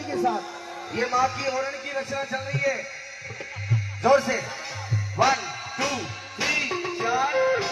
के साथ ये माँ की हॉर्न की रचना चल रही है, जोर से 1 2 3 4।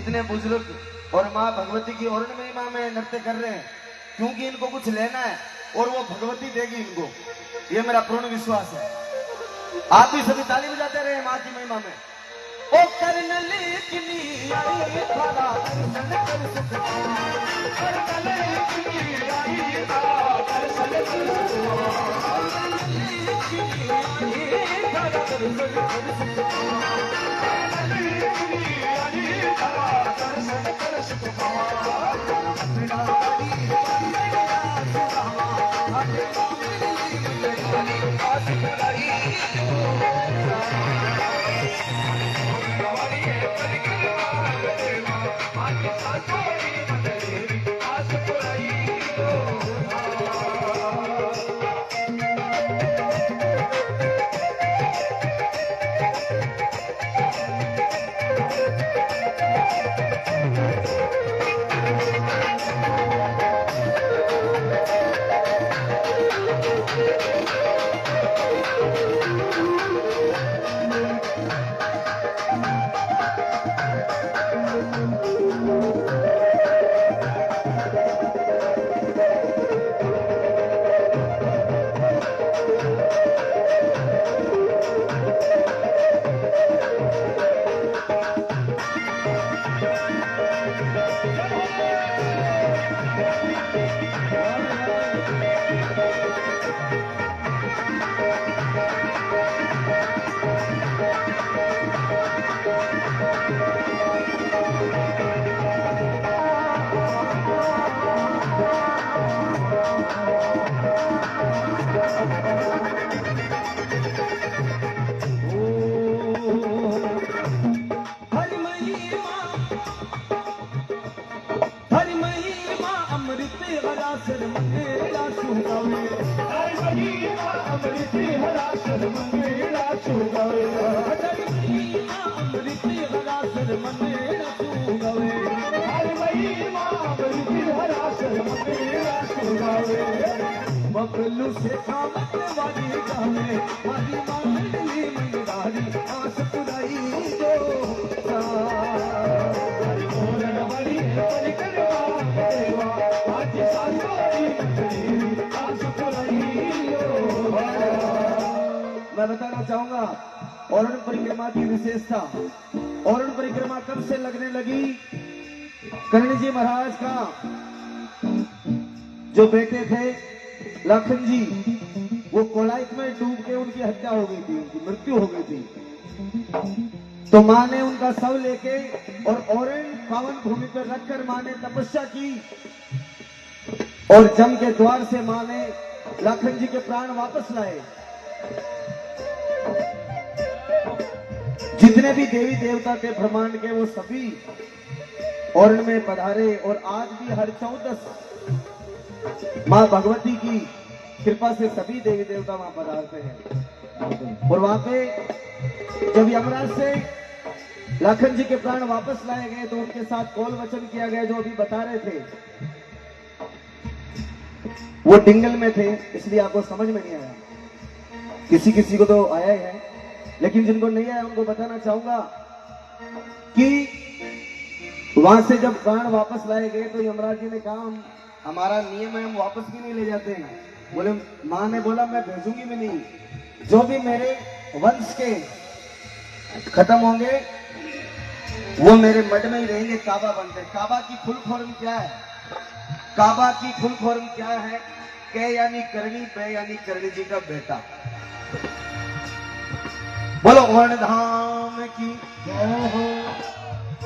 इतने बुजुर्ग और माँ भगवती की और महिमा में नृत्य कर रहे हैं क्योंकि इनको कुछ लेना है और वो भगवती देगी इनको, ये मेरा पूर्ण विश्वास है। आप भी सभी ताली बजाते रहे माँ की महिमा में। ओ अमृत हरा सर मन बबलू से कामत वाली गावे वाली मांगली मंगारी आस पुराई दो सारी मोरन वाली बड़ी करवा देवा आज सारी मंगली आस पुराई दो। मैं बताना चाहूंगा औरण परिक्रमा की विशेषता। औरण परिक्रमा कब से लगने लगी? कर्ण जी महाराज का जो बेटे थे लखन जी, वो कोलाइक में डूब के उनकी हत्या हो गई थी, उनकी मृत्यु हो गई थी। तो मां ने उनका शव लेके और औरण पावन भूमि पर रखकर मां ने तपस्या की और जम के द्वार से मां ने लखन जी के प्राण वापस लाए। जितने भी देवी देवता थे ब्रह्मांड के, वो सभी औरण में पधारे और आज भी हर 14 मां भगवती की कृपा से सभी देवी देवता वहां पधारते हैं। और वहां पे जब यमराज से लखन जी के प्राण वापस लाए गए तो उनके साथ कौल वचन किया गया, जो अभी बता रहे थे। वो डिंगल में थे इसलिए आपको समझ में नहीं आया, किसी किसी को तो आया ही है, लेकिन जिनको नहीं आया उनको बताना चाहूंगा कि वहां से जब प्राण वापस लाए गए तो यमराज जी ने कहा हमारा नियम है, हम वापस भी नहीं ले जाते हैं। बोले मां ने बोला मैं भेजूंगी भी नहीं, जो भी मेरे वंश के खत्म होंगे वो मेरे मठ में ही रहेंगे, काबा बनते। काबा की फुल फॉर्म क्या है? काबा की फुल फॉर्म क्या है? के यानी करणी, पे यानी करणी जी का बेटा। बोलो औरण धाम की।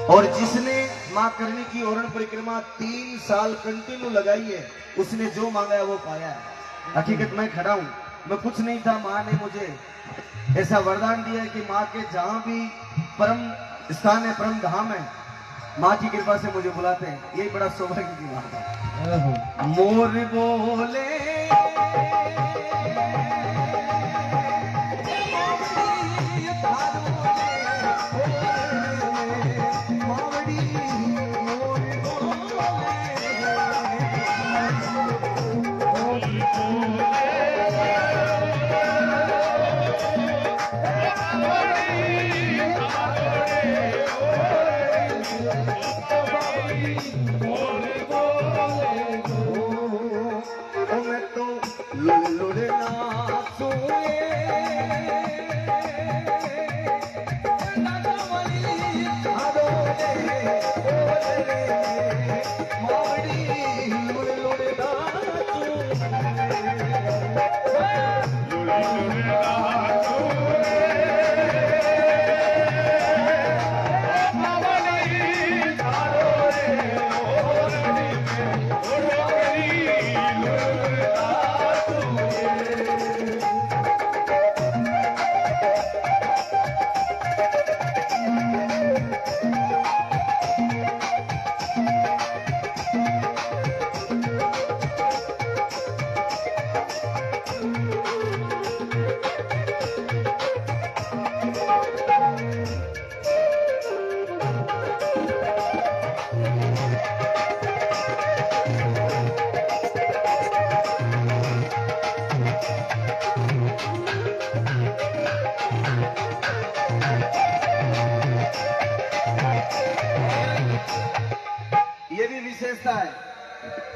और जिसने मां करणी की औरण परिक्रमा 3 साल कंटिन्यू लगाई है, उसने जो मांगा है वो पाया है। हकीकत मैं खड़ा हूं, मैं कुछ नहीं था, मां ने मुझे ऐसा वरदान दिया है कि मां के जहां भी परम स्थान है, परम धाम है, मां की कृपा से मुझे बुलाते हैं। यही बड़ा सौभाग्य की बात है। मोर बोले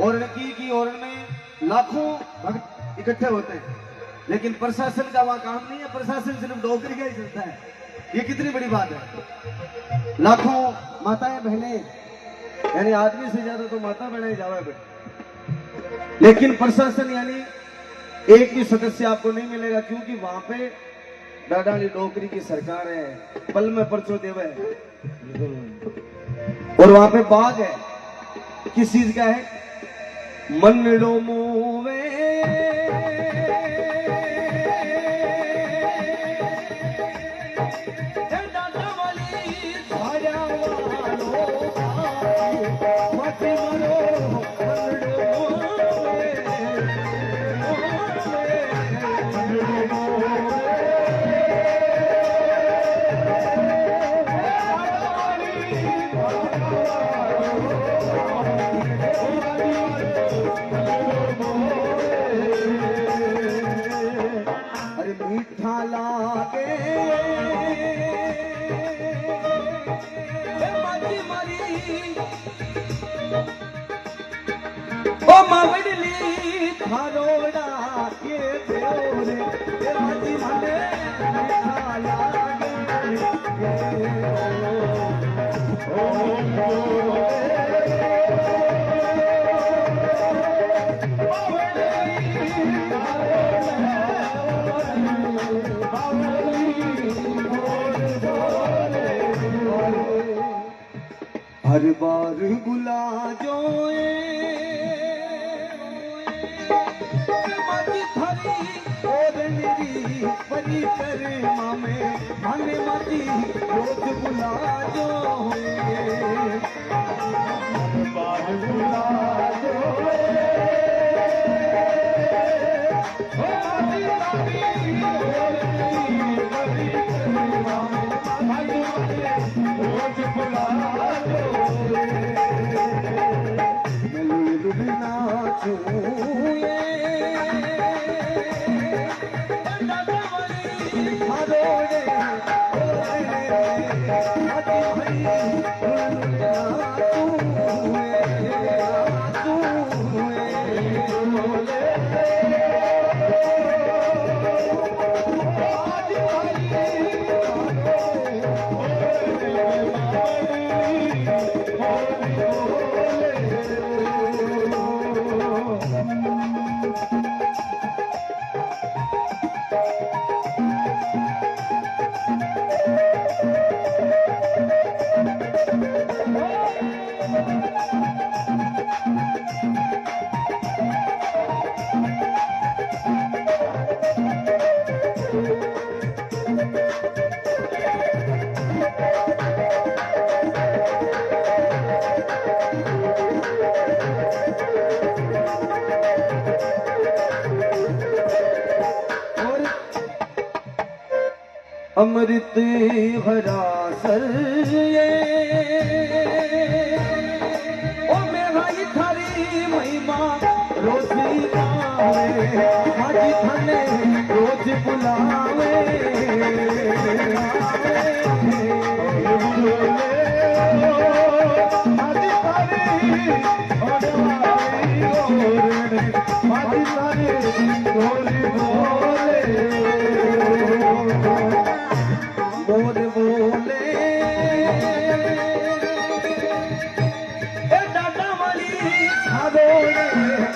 औरण की औरण में लाखों भक्त इकट्ठे होते हैं, लेकिन प्रशासन का वहां काम नहीं है। प्रशासन सिर्फ डोगरी का ही चलता है। ये कितनी बड़ी बात है। लाखों माताएं बहनें, यानी आदमी से ज्यादा तो माता बहनें जावा बेटे, लेकिन प्रशासन यानी एक भी सदस्य आपको नहीं मिलेगा, क्योंकि वहां पे डाडाली डोगरी की सरकार है, पल में परचो देव है। और वहां पे बाग है, किस चीज का है? मनड़ो मोवे ओ मावडली थारोड़ा ये देवरे देवाजी मने मीठा लागे हर बार बुला जो और मेरी परी करे मामे माने माती रोज बुला जो बार बुला जो रोज बुला अमृत हरा सर ये ओ मेरा ये थारी महिमा रोज गावे हाजी थाने रोज बुलावे हाजी थारी हाजी थारी बोले बोले बोले ए दादा वाली बोले